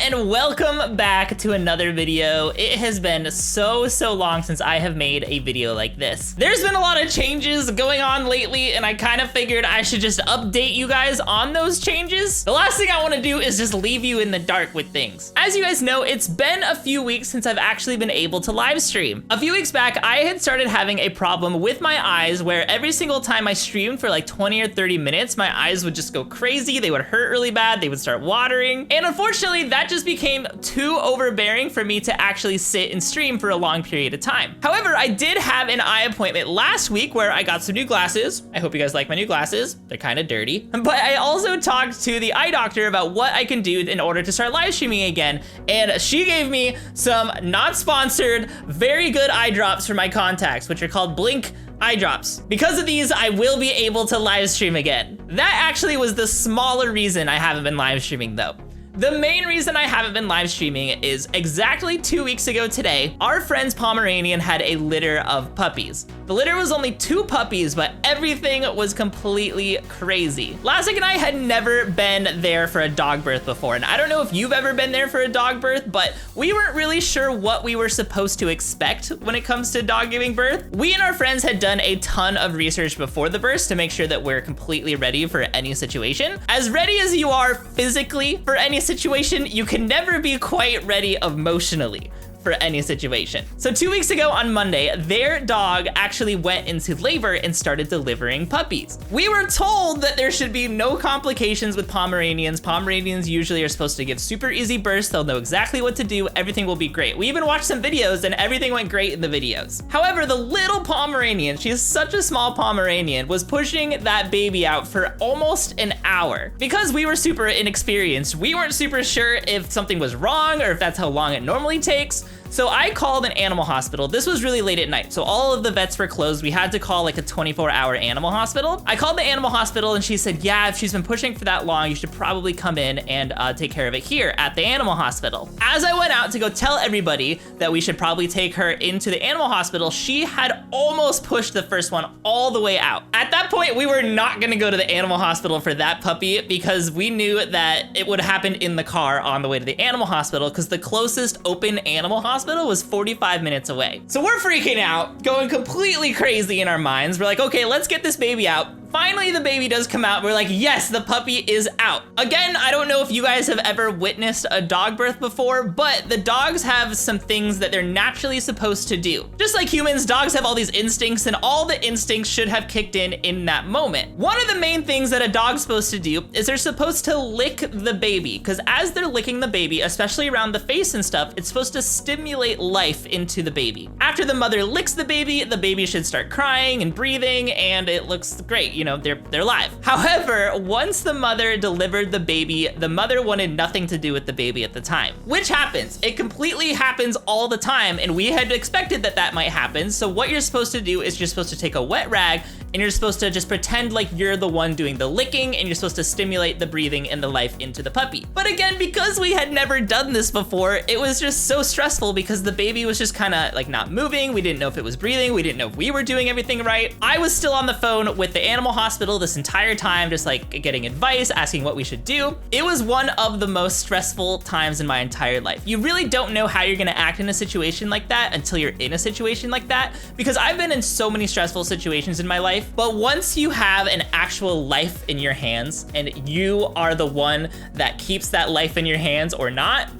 and welcome back to another video. It has been so long since I have made a video like this. There's been a lot of changes going on lately, and I kind of figured I should just update you guys on those changes. The last thing I want to do is just leave you in the dark with things. As you guys know, it's been a few weeks since I've actually been able to live stream. A few weeks back, I had started having a problem with my eyes where every single time I streamed for like 20 or 30 minutes, my eyes would just go crazy. They would hurt really bad. They would start watering. And unfortunately, that just became too overbearing for me to actually sit and stream for a long period of time. However, I did have an eye appointment last week where I got some new glasses. I hope you guys like my new glasses. They're kind of dirty. But I also talked to the eye doctor about what I can do in order to start live streaming again. And she gave me some not sponsored, very good eye drops for my contacts, which are called Blink eye drops. Because of these, I will be able to live stream again. That actually was the smaller reason I haven't been live streaming though. The main reason I haven't been live streaming is exactly 2 weeks ago today, our friend's Pomeranian had a litter of puppies. The litter was only 2 puppies, but everything was completely crazy. Lasik and I had never been there for a dog birth before, and I don't know if you've ever been there for a dog birth, but we weren't really sure what we were supposed to expect when it comes to dog giving birth. We and our friends had done a ton of research before the birth to make sure that we're completely ready for any situation. As ready as you are physically for any situation, you can never be quite ready emotionally for any situation. So 2 weeks ago on Monday, their dog actually went into labor and started delivering puppies. We were told that there should be no complications with Pomeranians. Pomeranians usually are supposed to give super easy births. They'll know exactly what to do. Everything will be great. We even watched some videos and everything went great in the videos. However, the little Pomeranian, she is such a small Pomeranian, was pushing that baby out for almost an hour. Because we were super inexperienced, we weren't super sure if something was wrong or if that's how long it normally takes. So I called an animal hospital. This was really late at night, so all of the vets were closed. We had to call like a 24-hour animal hospital. I called the animal hospital and she said, yeah, if she's been pushing for that long, you should probably come in and take care of it here at the animal hospital. As I went out to go tell everybody that we should probably take her into the animal hospital, she had almost pushed the first one all the way out. At that point, we were not gonna go to the animal hospital for that puppy because we knew that it would happen in the car on the way to the animal hospital because the closest open animal hospital was 45 minutes away. So we're freaking out, going completely crazy in our minds. We're like, okay, let's get this baby out. Finally, the baby does come out. We're like, yes, the puppy is out. Again, I don't know if you guys have ever witnessed a dog birth before, but the dogs have some things that they're naturally supposed to do. Just like humans, dogs have all these instincts, and all the instincts should have kicked in that moment. One of the main things that a dog's supposed to do is they're supposed to lick the baby, because as they're licking the baby, especially around the face and stuff, it's supposed to stimulate life into the baby. After the mother licks the baby should start crying and breathing, and it looks great. You know, they're live. However, once the mother delivered the baby, the mother wanted nothing to do with the baby at the time, which happens. It completely happens all the time, and we had expected that that might happen. So what you're supposed to do is you're supposed to take a wet rag and you're supposed to just pretend like you're the one doing the licking, and you're supposed to stimulate the breathing and the life into the puppy. But again, because we had never done this before, it was just so stressful because the baby was just kind of like not moving. We didn't know if it was breathing. We didn't know if we were doing everything right. I was still on the phone with the animal hospital this entire time, just like getting advice, asking what we should do. It was one of the most stressful times in my entire life. You really don't know how you're gonna act in a situation like that until you're in a situation like that, because I've been in so many stressful situations in my life, but once you have an actual life in your hands and you are the one that keeps that life in your hands or not,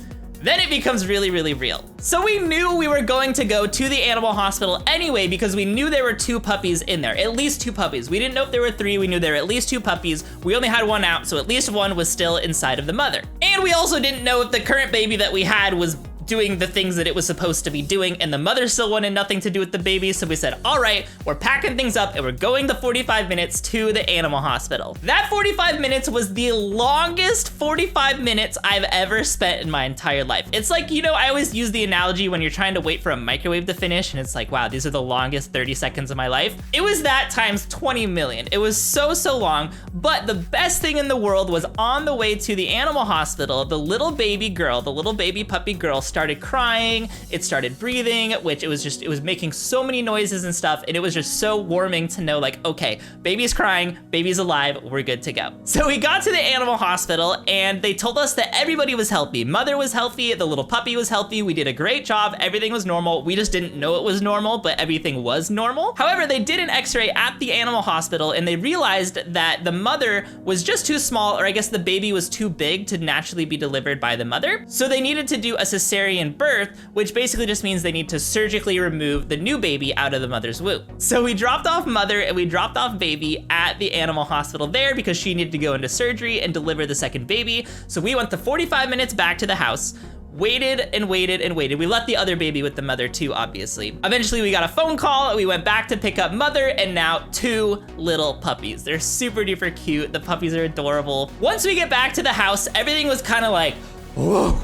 then it becomes really real. So we knew we were going to go to the animal hospital anyway because we knew there were 2 puppies in there, at least 2 puppies. We didn't know if there were 3, we knew there were at least 2 puppies. We only had 1 out, so at least 1 was still inside of the mother. And we also didn't know if the current baby that we had was doing the things that it was supposed to be doing, and the mother still wanted nothing to do with the baby, so we said, all right, we're packing things up and we're going the 45 minutes to the animal hospital. That 45 minutes was the longest 45 minutes I've ever spent in my entire life. It's like, you know, I always use the analogy when you're trying to wait for a microwave to finish, and it's like, wow, these are the longest 30 seconds of my life. It was that times 20 million. It was so long, but the best thing in the world was on the way to the animal hospital, the little baby girl, the little baby puppy girl started crying, it started breathing, which it was making so many noises and stuff, and it was just so warming to know, like, okay, baby's crying, baby's alive, we're good to go. So we got to the animal hospital, and they told us that everybody was healthy. Mother was healthy, the little puppy was healthy, we did a great job, everything was normal. We just didn't know it was normal, but everything was normal. However, they did an x-ray at the animal hospital, and they realized that the mother was just too small, or I guess the baby was too big to naturally be delivered by the mother. So they needed to do a cesarean birth, which basically just means they need to surgically remove the new baby out of the mother's womb. So we dropped off mother and we dropped off baby at the animal hospital there because she needed to go into surgery and deliver the second baby. So we went the 45 minutes back to the house, waited and waited and waited. We let the other baby with the mother too, obviously. Eventually we got a phone call, we went back to pick up mother, and now 2 little puppies. They're super duper cute. The puppies are adorable. Once we get back to the house, everything was kind of like, whoa,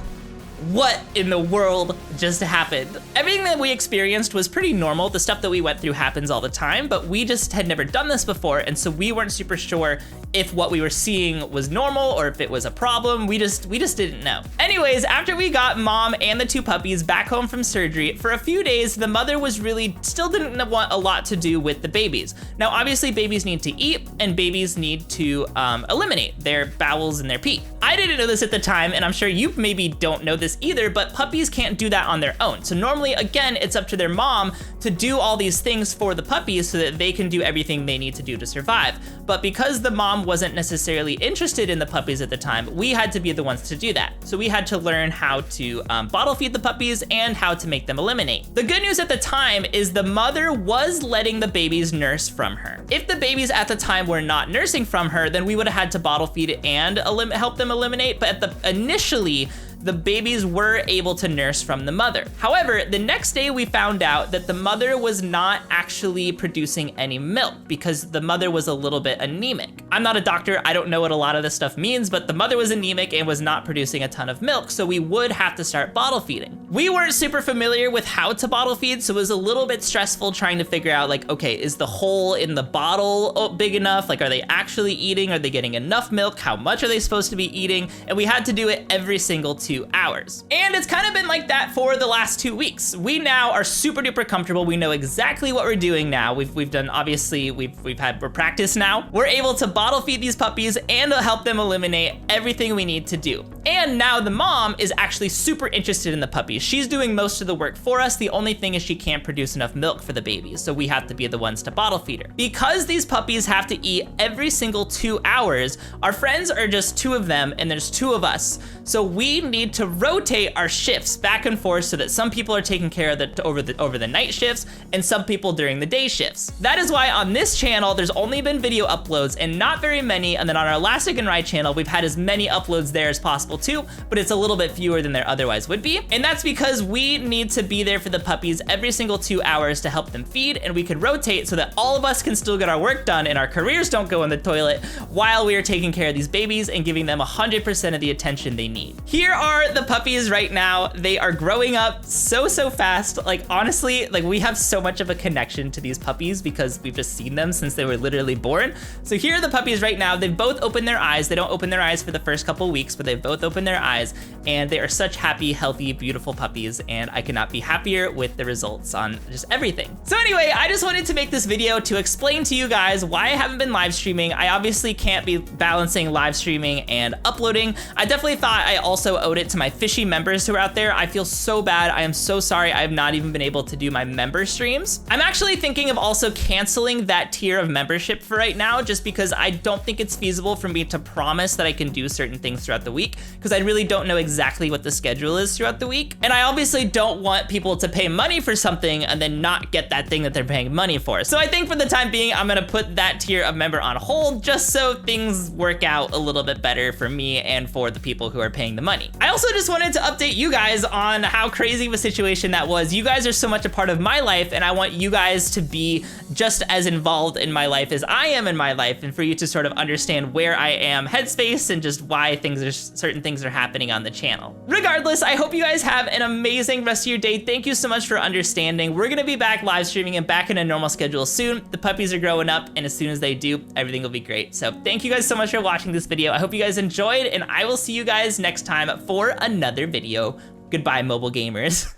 what in the world just happened? Everything that we experienced was pretty normal. The stuff that we went through happens all the time, but we just had never done this before, and so we weren't super sure if what we were seeing was normal or if it was a problem. We just didn't know. Anyways, after we got mom and the 2 puppies back home from surgery, for a few days, the mother was really still didn't want a lot to do with the babies. Now, obviously babies need to eat and babies need to eliminate their bowels and their pee. I didn't know this at the time, and I'm sure you maybe don't know this either, but puppies can't do that on their own. So normally, again, it's up to their mom to do all these things for the puppies so that they can do everything they need to do to survive. But because the mom wasn't necessarily interested in the puppies at the time, we had to be the ones to do that. So we had to learn how to bottle feed the puppies and how to make them eliminate. The good news at the time is the mother was letting the babies nurse from her. If the babies at the time were not nursing from her, then we would have had to bottle feed and help them eliminate, but initially, the babies were able to nurse from the mother. However, the next day we found out that the mother was not actually producing any milk because the mother was a little bit anemic. I'm not a doctor, I don't know what a lot of this stuff means, but the mother was anemic and was not producing a ton of milk, so we would have to start bottle feeding. We weren't super familiar with how to bottle feed, so it was a little bit stressful trying to figure out, like, okay, is the hole in the bottle big enough? Like, are they actually eating? Are they getting enough milk? How much are they supposed to be eating? And we had to do it every single 2 hours. And it's kind of been like that for the last 2 weeks. We now are super duper comfortable. We know exactly what we're doing now. We've done, obviously, we're practiced now. We're able to bottle feed these puppies and help them eliminate everything we need to do. And now the mom is actually super interested in the puppies. She's doing most of the work for us. The only thing is she can't produce enough milk for the babies, so we have to be the ones to bottle feed her. Because these puppies have to eat every single 2 hours, our friends are just 2 of them and there's 2 of us. So we need to rotate our shifts back and forth so that some people are taking care of over the night shifts and some people during the day shifts. That is why on this channel, there's only been video uploads and not very many. And then on our Elastic and Ride channel, we've had as many uploads there as possible too, but it's a little bit fewer than there otherwise would be. And that's because we need to be there for the puppies every single 2 hours to help them feed, and we could rotate so that all of us can still get our work done and our careers don't go in the toilet while we are taking care of these babies and giving them 100% of the attention they need. Here are the puppies right now. They are growing up so fast. Like, honestly, like, we have so much of a connection to these puppies because we've just seen them since they were literally born. So here are the puppies right now. They've both opened their eyes. They don't open their eyes for the first couple weeks, but they've both opened their eyes, and they are such happy, healthy, beautiful puppies, and I cannot be happier with the results on just everything. So anyway, I just wanted to make this video to explain to you guys why I haven't been live streaming. I obviously can't be balancing live streaming and uploading. I definitely thought I also owed it to my fishy members who are out there. I feel so bad. I am so sorry I have not even been able to do my member streams. I'm actually thinking of also canceling that tier of membership for right now, just because I don't think it's feasible for me to promise that I can do certain things throughout the week, because I really don't know exactly what the schedule is throughout the week. And I obviously don't want people to pay money for something and then not get that thing that they're paying money for. So I think for the time being, I'm gonna put that tier of member on hold just so things work out a little bit better for me and for the people who are paying the money. I also just wanted to update you guys on how crazy of a situation that was. You guys are so much a part of my life, and I want you guys to be just as involved in my life as I am in my life, and for you to sort of understand where I am headspace and just why certain things are happening on the channel. Regardless, I hope you guys have an amazing rest of your day. Thank you so much for understanding. We're gonna be back live streaming and back in a normal schedule soon. The puppies are growing up, and as soon as they do, everything will be great. So thank you guys so much for watching this video. I hope you guys enjoyed, and I will see you guys next time for another video. Goodbye, mobile gamers.